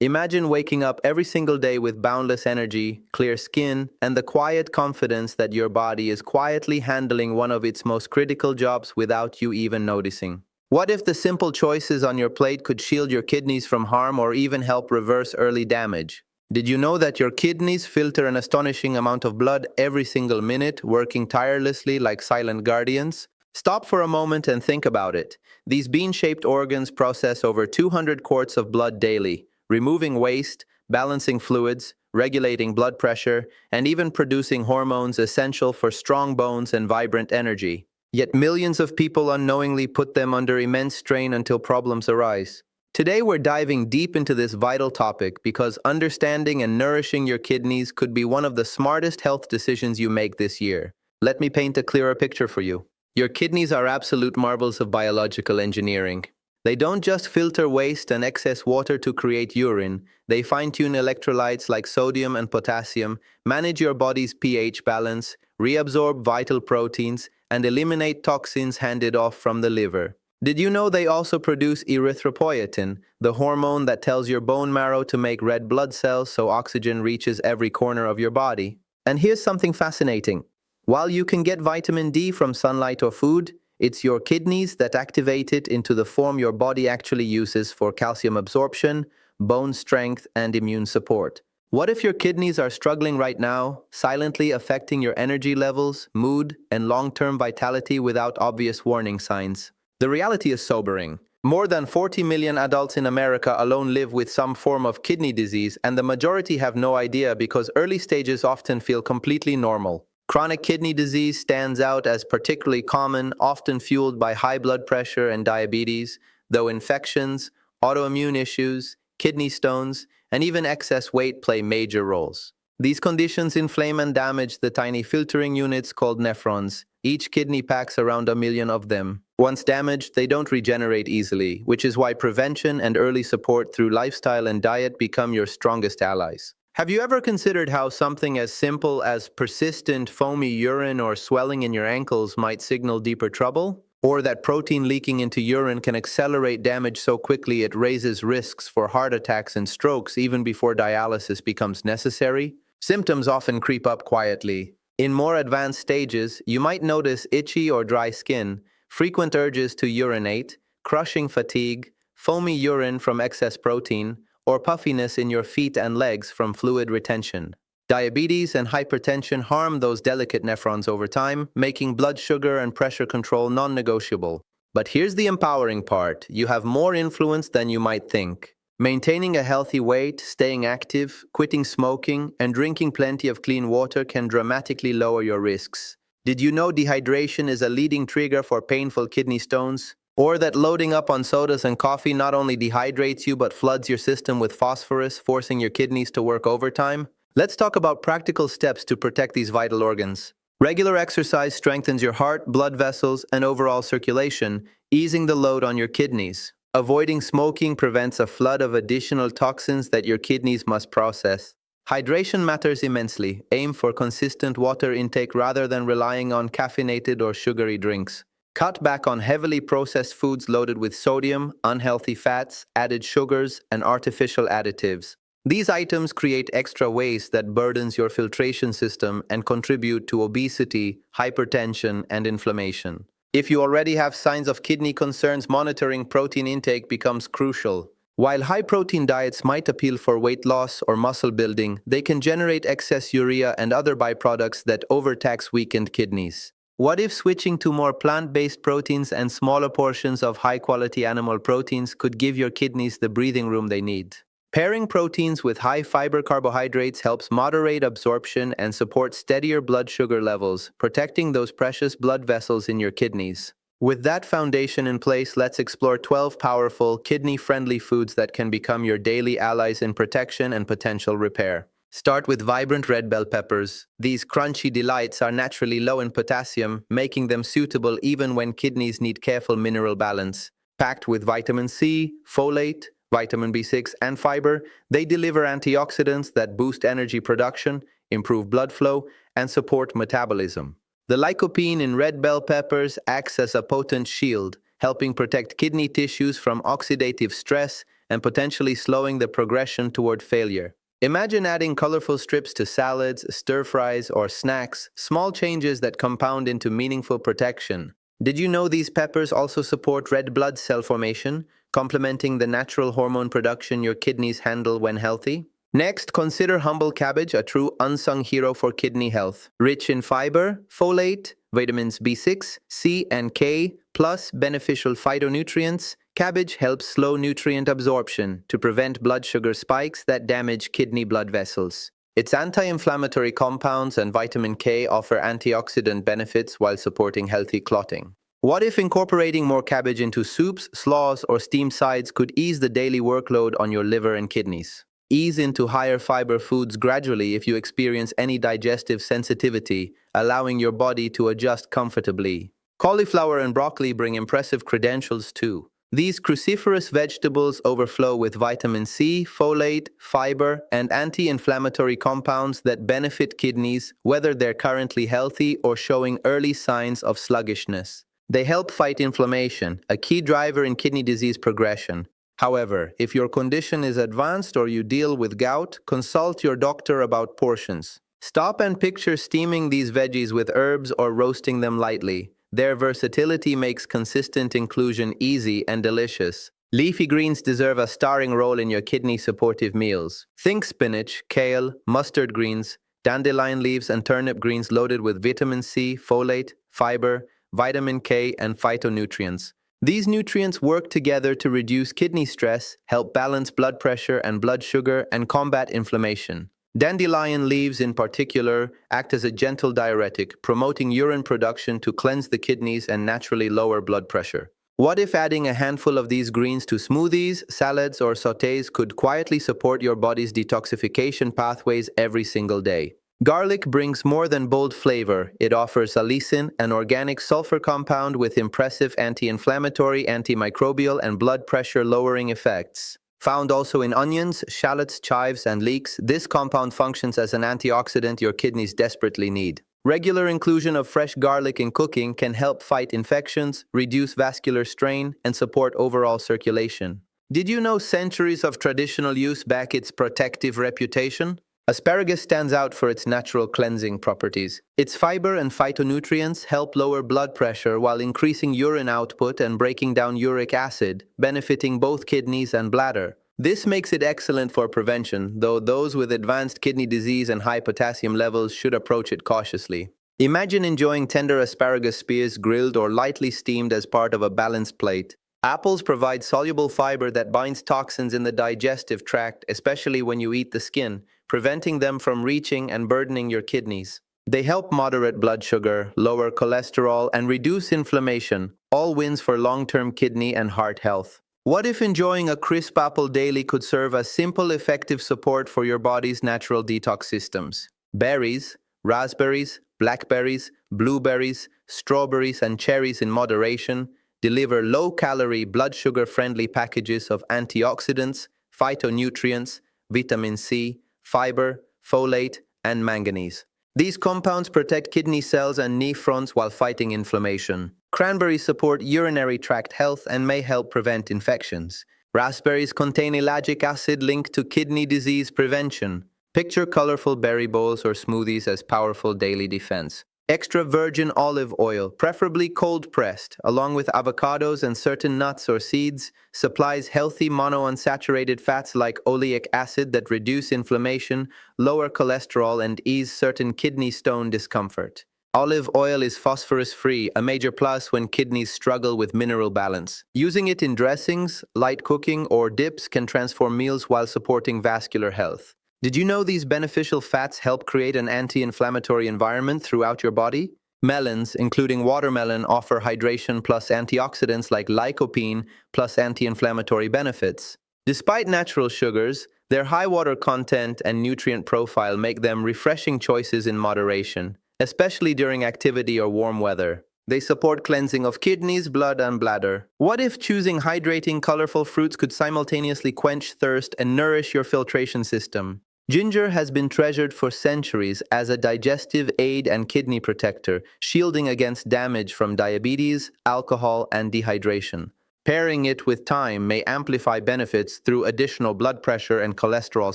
Imagine waking up every single day with boundless energy, clear skin, and the quiet confidence that your body is quietly handling one of its most critical jobs without you even noticing. What if the simple choices on your plate could shield your kidneys from harm or even help reverse early damage? Did you know that your kidneys filter an astonishing amount of blood every single minute, working tirelessly like silent guardians? Stop for a moment and think about it. These bean-shaped organs process over 200 quarts of blood daily, removing waste, balancing fluids, regulating blood pressure, and even producing hormones essential for strong bones and vibrant energy. Yet millions of people unknowingly put them under immense strain until problems arise. Today we're diving deep into this vital topic because understanding and nourishing your kidneys could be one of the smartest health decisions you make this year. Let me paint a clearer picture for you. Your kidneys are absolute marvels of biological engineering. They don't just filter waste and excess water to create urine, they fine-tune electrolytes like sodium and potassium, manage your body's pH balance, reabsorb vital proteins, and eliminate toxins handed off from the liver. Did you know they also produce erythropoietin, the hormone that tells your bone marrow to make red blood cells so oxygen reaches every corner of your body? And here's something fascinating. While you can get vitamin D from sunlight or food, it's your kidneys that activate it into the form your body actually uses for calcium absorption, bone strength, and immune support. What if your kidneys are struggling right now, silently affecting your energy levels, mood, and long-term vitality without obvious warning signs? The reality is sobering. More than 40 million adults in America alone live with some form of kidney disease, and the majority have no idea because early stages often feel completely normal. Chronic kidney disease stands out as particularly common, often fueled by high blood pressure and diabetes, though infections, autoimmune issues, kidney stones, and even excess weight play major roles. These conditions inflame and damage the tiny filtering units called nephrons. Each kidney packs around 1 million of them. Once damaged, they don't regenerate easily, which is why prevention and early support through lifestyle and diet become your strongest allies. Have you ever considered how something as simple as persistent foamy urine or swelling in your ankles might signal deeper trouble? Or that protein leaking into urine can accelerate damage so quickly it raises risks for heart attacks and strokes even before dialysis becomes necessary? Symptoms often creep up quietly. In more advanced stages, you might notice itchy or dry skin, frequent urges to urinate, crushing fatigue, foamy urine from excess protein, or puffiness in your feet and legs from fluid retention. Diabetes and hypertension harm those delicate nephrons over time, making blood sugar and pressure control non-negotiable. But here's the empowering part. You have more influence than you might think. Maintaining a healthy weight, staying active, quitting smoking, and drinking plenty of clean water can dramatically lower your risks. Did you know dehydration is a leading trigger for painful kidney stones? Or that loading up on sodas and coffee not only dehydrates you but floods your system with phosphorus, forcing your kidneys to work overtime? Let's talk about practical steps to protect these vital organs. Regular exercise strengthens your heart, blood vessels, and overall circulation, easing the load on your kidneys. Avoiding smoking prevents a flood of additional toxins that your kidneys must process. Hydration matters immensely. Aim for consistent water intake rather than relying on caffeinated or sugary drinks. Cut back on heavily processed foods loaded with sodium, unhealthy fats, added sugars, and artificial additives. These items create extra waste that burdens your filtration system and contribute to obesity, hypertension, and inflammation. If you already have signs of kidney concerns, monitoring protein intake becomes crucial. While high-protein diets might appeal for weight loss or muscle building, they can generate excess urea and other byproducts that overtax weakened kidneys. What if switching to more plant-based proteins and smaller portions of high-quality animal proteins could give your kidneys the breathing room they need? Pairing proteins with high-fiber carbohydrates helps moderate absorption and support steadier blood sugar levels, protecting those precious blood vessels in your kidneys. With that foundation in place, let's explore 12 powerful, kidney-friendly foods that can become your daily allies in protection and potential repair. Start with vibrant red bell peppers. These crunchy delights are naturally low in potassium, making them suitable even when kidneys need careful mineral balance. Packed with vitamin C, folate, vitamin B6, and fiber, they deliver antioxidants that boost energy production, improve blood flow, and support metabolism. The lycopene in red bell peppers acts as a potent shield, helping protect kidney tissues from oxidative stress and potentially slowing the progression toward failure. Imagine adding colorful strips to salads, stir-fries, or snacks, small changes that compound into meaningful protection. Did you know these peppers also support red blood cell formation, complementing the natural hormone production your kidneys handle when healthy? Next, consider humble cabbage, a true unsung hero for kidney health. Rich in fiber, folate, vitamins B6, C, and K, plus beneficial phytonutrients, cabbage helps slow nutrient absorption to prevent blood sugar spikes that damage kidney blood vessels. Its anti-inflammatory compounds and vitamin K offer antioxidant benefits while supporting healthy clotting. What if incorporating more cabbage into soups, slaws, or steamed sides could ease the daily workload on your liver and kidneys? Ease into higher fiber foods gradually if you experience any digestive sensitivity, allowing your body to adjust comfortably. Cauliflower and broccoli bring impressive credentials too. These cruciferous vegetables overflow with vitamin C, folate, fiber, and anti-inflammatory compounds that benefit kidneys, whether they're currently healthy or showing early signs of sluggishness. They help fight inflammation, a key driver in kidney disease progression. However, if your condition is advanced or you deal with gout, consult your doctor about portions. Stop and picture steaming these veggies with herbs or roasting them lightly. Their versatility makes consistent inclusion easy and delicious. Leafy greens deserve a starring role in your kidney-supportive meals. Think spinach, kale, mustard greens, dandelion leaves, and turnip greens loaded with vitamin C, folate, fiber, vitamin K, and phytonutrients. These nutrients work together to reduce kidney stress, help balance blood pressure and blood sugar, and combat inflammation. Dandelion leaves, in particular, act as a gentle diuretic, promoting urine production to cleanse the kidneys and naturally lower blood pressure. What if adding a handful of these greens to smoothies, salads, or sautés could quietly support your body's detoxification pathways every single day? Garlic brings more than bold flavor. It offers allicin, an organic sulfur compound with impressive anti-inflammatory, antimicrobial, and blood pressure-lowering effects. Found also in onions, shallots, chives, and leeks, this compound functions as an antioxidant your kidneys desperately need. Regular inclusion of fresh garlic in cooking can help fight infections, reduce vascular strain, and support overall circulation. Did you know centuries of traditional use back its protective reputation? Asparagus stands out for its natural cleansing properties. Its fiber and phytonutrients help lower blood pressure while increasing urine output and breaking down uric acid, benefiting both kidneys and bladder. This makes it excellent for prevention, though those with advanced kidney disease and high potassium levels should approach it cautiously. Imagine enjoying tender asparagus spears grilled or lightly steamed as part of a balanced plate. Apples provide soluble fiber that binds toxins in the digestive tract, especially when you eat the skin, preventing them from reaching and burdening your kidneys. They help moderate blood sugar, lower cholesterol, and reduce inflammation, all wins for long-term kidney and heart health. What if enjoying a crisp apple daily could serve as simple, effective support for your body's natural detox systems? Berries, raspberries, blackberries, blueberries, strawberries, and cherries in moderation deliver low-calorie, blood sugar-friendly packages of antioxidants, phytonutrients, vitamin C, fiber, folate, and manganese. These compounds protect kidney cells and nephrons while fighting inflammation. Cranberries support urinary tract health and may help prevent infections. Raspberries contain ellagic acid linked to kidney disease prevention. Picture colorful berry bowls or smoothies as powerful daily defense. Extra virgin olive oil, preferably cold-pressed, along with avocados and certain nuts or seeds, supplies healthy monounsaturated fats like oleic acid that reduce inflammation, lower cholesterol, and ease certain kidney stone discomfort. Olive oil is phosphorus-free, a major plus when kidneys struggle with mineral balance. Using it in dressings, light cooking, or dips can transform meals while supporting vascular health. Did you know these beneficial fats help create an anti-inflammatory environment throughout your body? Melons, including watermelon, offer hydration plus antioxidants like lycopene plus anti-inflammatory benefits. Despite natural sugars, their high water content and nutrient profile make them refreshing choices in moderation, especially during activity or warm weather. They support cleansing of kidneys, blood, and bladder. What if choosing hydrating, colorful fruits could simultaneously quench thirst and nourish your filtration system? Ginger has been treasured for centuries as a digestive aid and kidney protector, shielding against damage from diabetes, alcohol, and dehydration. Pairing it with thyme may amplify benefits through additional blood pressure and cholesterol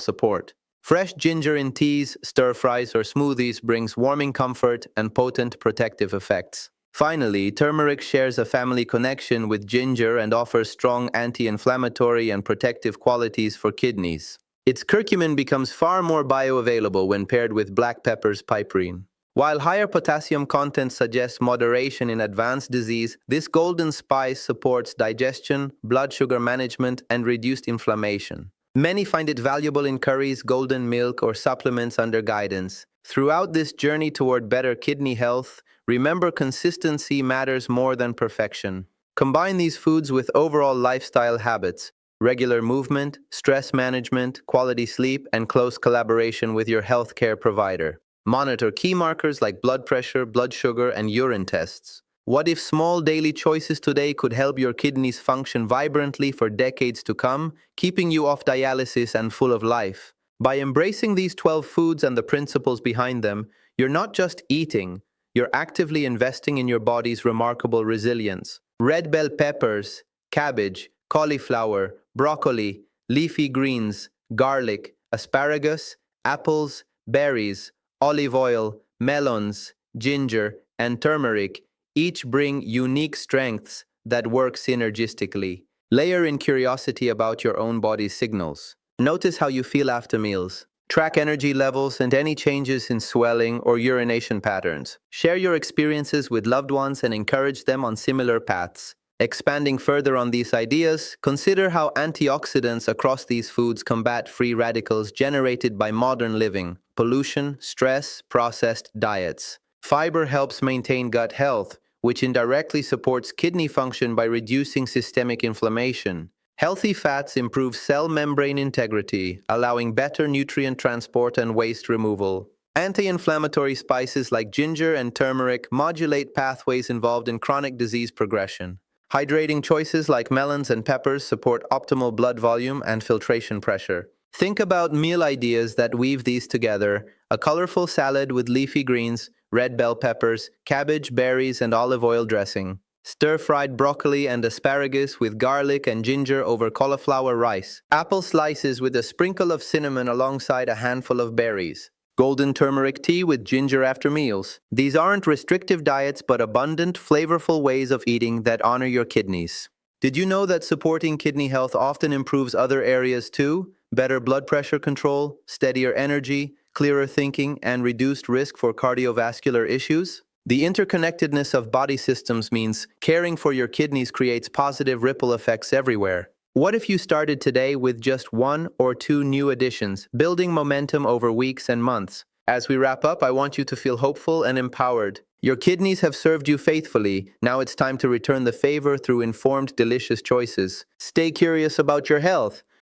support. Fresh ginger in teas, stir-fries, or smoothies brings warming comfort and potent protective effects. Finally, turmeric shares a family connection with ginger and offers strong anti-inflammatory and protective qualities for kidneys. Its curcumin becomes far more bioavailable when paired with black pepper's piperine. While higher potassium content suggests moderation in advanced disease, this golden spice supports digestion, blood sugar management, and reduced inflammation. Many find it valuable in curries, golden milk, or supplements under guidance. Throughout this journey toward better kidney health, remember consistency matters more than perfection. Combine these foods with overall lifestyle habits, regular movement, stress management, quality sleep, and close collaboration with your healthcare provider. Monitor key markers like blood pressure, blood sugar, and urine tests. What if small daily choices today could help your kidneys function vibrantly for decades to come, keeping you off dialysis and full of life? By embracing these 12 foods and the principles behind them, you're not just eating, you're actively investing in your body's remarkable resilience. Red bell peppers, cabbage, cauliflower, broccoli, leafy greens, garlic, asparagus, apples, berries, olive oil, melons, ginger, and turmeric each bring unique strengths that work synergistically. Layer in curiosity about your own body's signals. Notice how you feel after meals. Track energy levels and any changes in swelling or urination patterns. Share your experiences with loved ones and encourage them on similar paths. Expanding further on these ideas, consider how antioxidants across these foods combat free radicals generated by modern living, pollution, stress, processed diets. Fiber helps maintain gut health, which indirectly supports kidney function by reducing systemic inflammation. Healthy fats improve cell membrane integrity, allowing better nutrient transport and waste removal. Anti-inflammatory spices like ginger and turmeric modulate pathways involved in chronic disease progression. Hydrating choices like melons and peppers support optimal blood volume and filtration pressure. Think about meal ideas that weave these together: a colorful salad with leafy greens, red bell peppers, cabbage, berries, and olive oil dressing. Stir-fried broccoli and asparagus with garlic and ginger over cauliflower rice. Apple slices with a sprinkle of cinnamon alongside a handful of berries. Golden turmeric tea with ginger after meals. These aren't restrictive diets but abundant, flavorful ways of eating that honor your kidneys. Did you know that supporting kidney health often improves other areas too? Better blood pressure control, steadier energy, clearer thinking, and reduced risk for cardiovascular issues? The interconnectedness of body systems means caring for your kidneys creates positive ripple effects everywhere. What if you started today with just 1 or 2 new additions, building momentum over weeks and months? As we wrap up, I want you to feel hopeful and empowered. Your kidneys have served you faithfully. Now it's time to return the favor through informed, delicious choices. Stay curious about your health.